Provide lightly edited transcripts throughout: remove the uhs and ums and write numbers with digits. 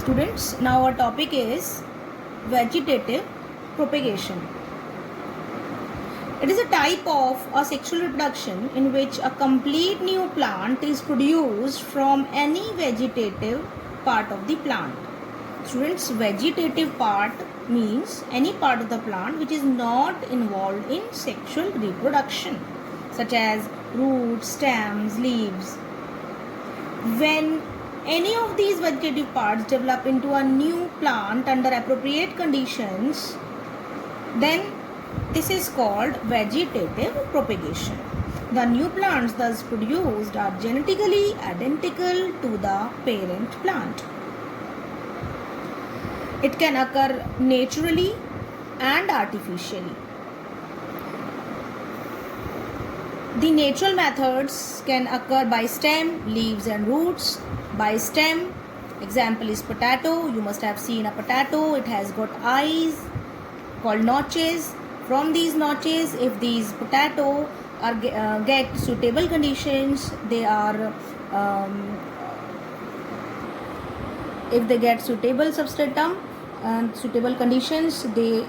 Students, now our topic is vegetative propagation. It is a type of asexual reproduction in which a complete new plant is produced from any vegetative part of the plant. Students, vegetative part means any part of the plant which is not involved in sexual reproduction, such as roots, stems, leaves. When any of these vegetative parts develop into a new plant under appropriate conditions, then this is called vegetative propagation. The new plants thus produced are genetically identical to the parent plant. It can occur naturally and artificially. The natural methods can occur by stem, leaves and roots. By stem, example is potato. You must have seen a potato. It has got eyes called notches. From these notches, if these potato are get suitable conditions, they are if they get suitable substratum and suitable conditions, the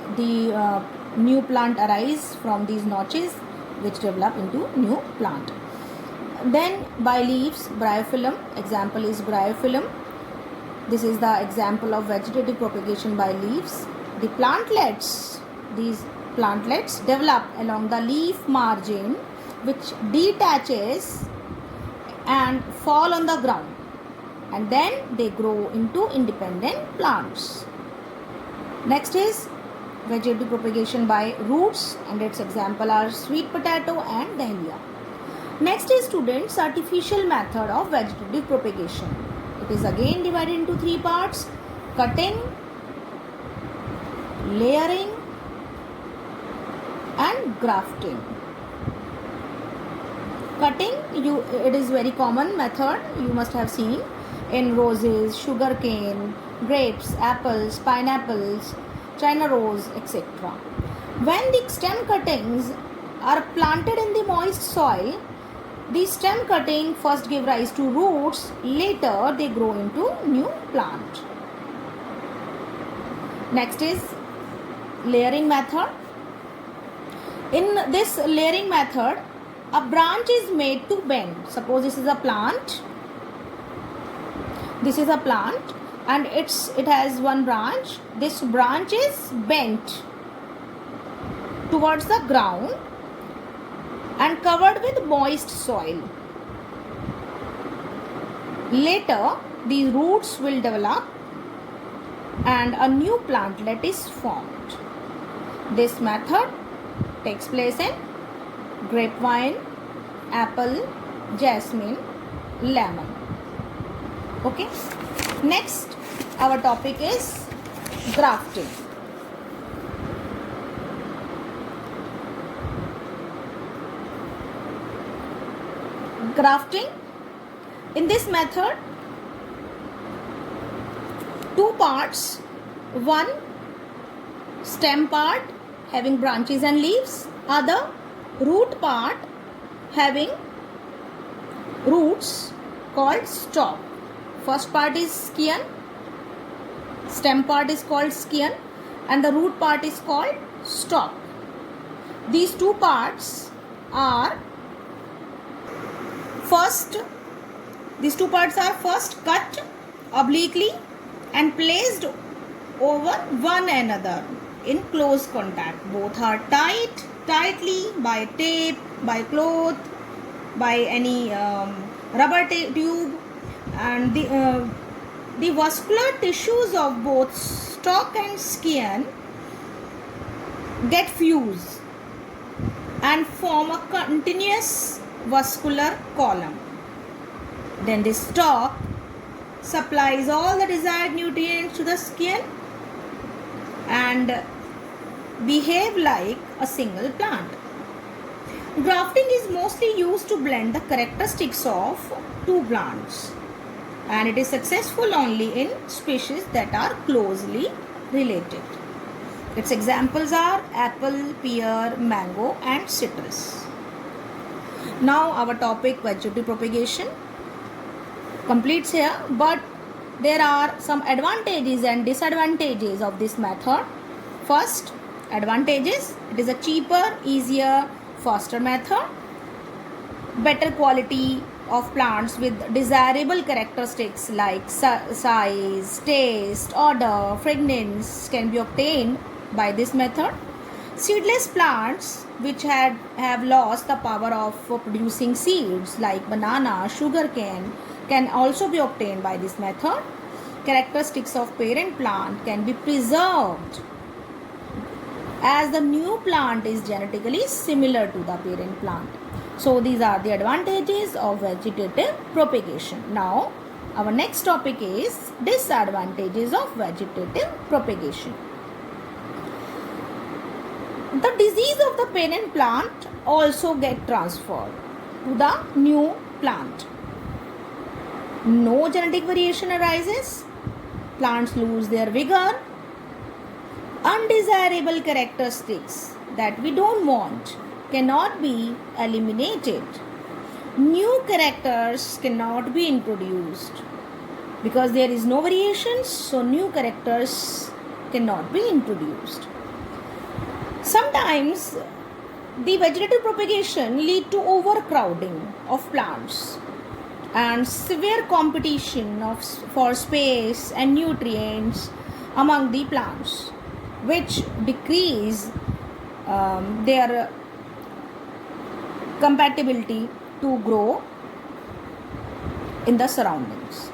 new plant arise from these notches, which develop into new plant. Then by leaves, bryophyllum, example is bryophyllum. This is the example of vegetative propagation by leaves. The plantlets, these plantlets develop along the leaf margin, which detaches and fall on the ground, and then they grow into independent plants. Next is vegetative propagation by roots, and its example are sweet potato and dahlia. Next is students artificial method of vegetative propagation. It is again divided into three parts: cutting, layering and grafting. Cutting, it is very common method, you must have seen in roses, sugarcane, grapes, apples, pineapples, China rose, etc. When the stem cuttings are planted in the moist soil, the stem cutting first give rise to roots, later they grow into new plant. Next is layering method. In this layering method, a branch is made to bend. Suppose this is a plant. This is a plant and it has one branch. This branch is bent towards the ground and covered with moist soil. Later, the roots will develop and a new plantlet is formed. This method takes place in grapevine, apple, jasmine, lemon. Okay. Next, our topic is grafting. Grafting, in this method, two parts, one stem part having branches and leaves, other root part having roots called stalk. First part is scion, stem part is called scion and the root part is called stalk. These two parts are first cut obliquely and placed over one another in close contact. Both are tightly by tape, by cloth, by any rubber tube, and the vascular tissues of both stalk and scion get fused and form a continuous vascular column. Then the stalk supplies all the desired nutrients to the scion and behave like a single plant. Grafting is mostly used to blend the characteristics of two plants, and it is successful only in species that are closely related. Its examples are apple, pear, mango and citrus. Now our topic vegetative propagation completes here, but there are some advantages and disadvantages of this method. First, advantages: it is a cheaper, easier, faster method. Better quality of plants with desirable characteristics like size, taste, odor, fragrance can be obtained by this method. Seedless plants which have lost the power of producing seeds like banana, sugarcane can also be obtained by this method. Characteristics of parent plant can be preserved as the new plant is genetically similar to the parent plant. So these are the advantages of vegetative propagation. Now our next topic is disadvantages of vegetative propagation. The disease of the parent plant also get transferred to the new plant. No genetic variation arises. Plants lose their vigor. Undesirable characteristics that we don't want cannot be eliminated. New characters cannot be introduced because there is no variations, so new characters cannot be introduced. Sometimes the vegetative propagation lead to overcrowding of plants and severe competition for space and nutrients among the plants, which decrease their compatibility to grow in the surroundings.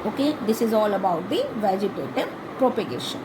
Okay, this is all about the vegetative propagation.